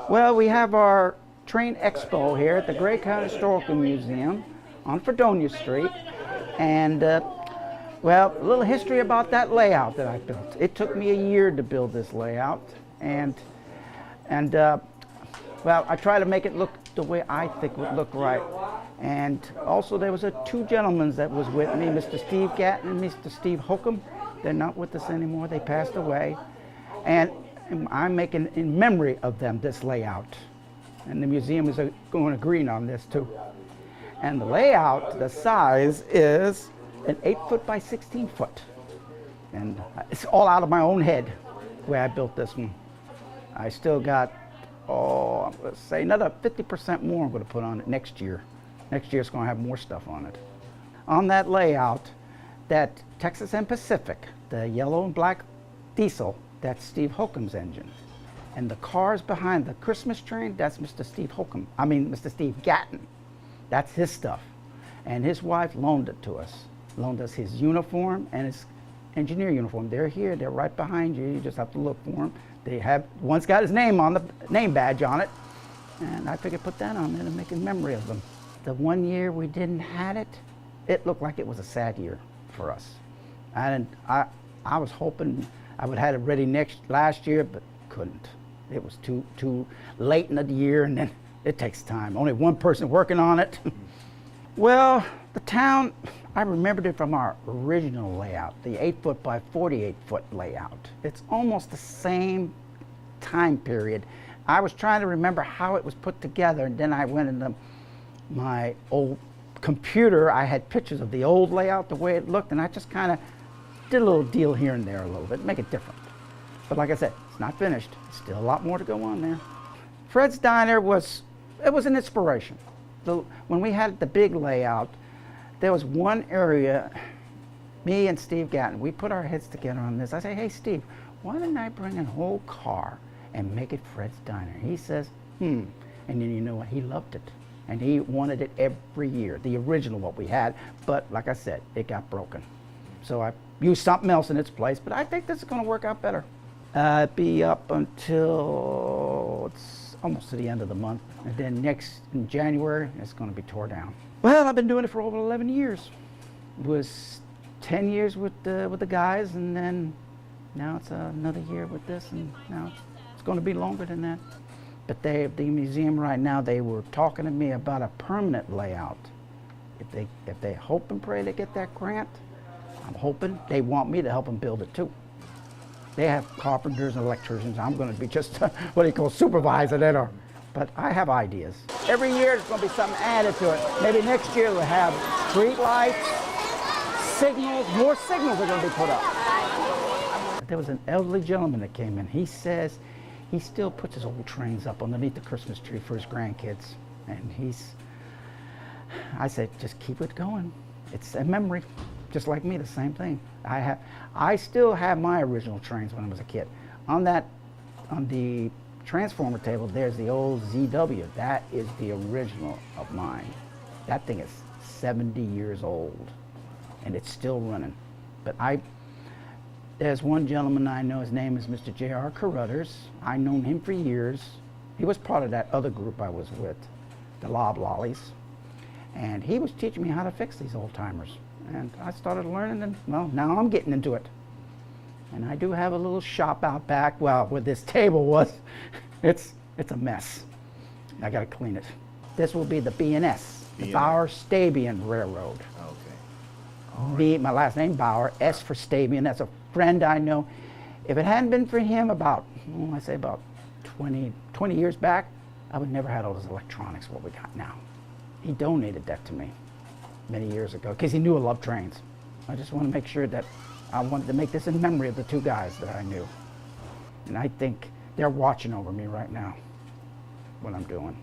Well, we have our train expo here at the Gregg County Historical Museum on Fredonia Street. And, well, a little history about that layout that I built. It took me a year to build this layout. And well, I try to make it look the way I think would look right. And also there was two gentlemen that was with me, Mr. Steve Gatton and Mr. Steve Holcomb. They're not with us anymore, they passed away. And I'm making in memory of them this layout. And the museum is going to agree on this too. And the layout, the size is an 8-foot by 16-foot. And it's all out of my own head where I built this one. I still got, let's say another 50% more I'm going to put on it next year. Next year it's going to have more stuff on it. On that layout, that Texas and Pacific, the yellow and black diesel, that's Steve Holcomb's engine. And the cars behind the Christmas train, that's Mr. Steve Gatton. That's his stuff. And his wife loaned it to us. Loaned us his uniform and his engineer uniform. They're here, they're right behind you. You just have to look for them. They have, one's got his name on the name badge on it. And I figured put that on there to make a memory of them. The 1 year we didn't have it, it looked like it was a sad year for us. And I was hoping I would have had it ready last year, but couldn't. It was too late in the year, and then it takes time. Only one person working on it. Well, the town, I remembered it from our original layout, the 8-foot by 48-foot layout. It's almost the same time period. I was trying to remember how it was put together, and then I went into my old computer. I had pictures of the old layout, the way it looked, and I just kind of did a little deal here and there a little bit, make it different. But like I said, it's not finished. Still a lot more to go on there. Fred's Diner was an inspiration. When we had the big layout, there was one area, me and Steve Gatton, we put our heads together on this. I say, hey Steve, why didn't I bring a whole car and make it Fred's Diner? He says, And then you know what, he loved it. And he wanted it every year, the original what we had. But like I said, it got broken. So I used something else in its place, but I think this is going to work out better. It'll be up until it's almost to the end of the month. And then in January, it's going to be tore down. Well, I've been doing it for over 11 years. It was 10 years with the guys, and then now it's another year with this, and now it's going to be longer than that. But the museum right now, they were talking to me about a permanent layout. If they hope and pray they get that grant, I'm hoping they want me to help them build it too. They have carpenters and electricians. I'm going to be just what do you call supervisor there. But I have ideas. Every year there's going to be something added to it. Maybe next year we'll have street lights, signals, more signals are going to be put up. There was an elderly gentleman that came in. He says he still puts his old trains up underneath the Christmas tree for his grandkids. And I said, just keep it going. It's a memory. Just like me, the same thing. I still have my original trains when I was a kid. On the transformer table, there's the old ZW. That is the original of mine. That thing is 70 years old, and it's still running. But there's one gentleman I know, his name is Mr. J.R. Carruthers. I've known him for years. He was part of that other group I was with, the Lob Lollies. And he was teaching me how to fix these old timers. And I started learning, and well, now I'm getting into it. And I do have a little shop out back. Well, where this table was, it's a mess. I got to clean it. This will be the B&S, the Bauer Stabian Railroad. Okay. My last name Bauer, S for Stabian. That's a friend I know. If it hadn't been for him about 20 years back, I would never have all those electronics what we got now. He donated that to me many years ago because he knew I loved trains. I just want to make sure that I wanted to make this in memory of the two guys that I knew. And I think they're watching over me right now, what I'm doing.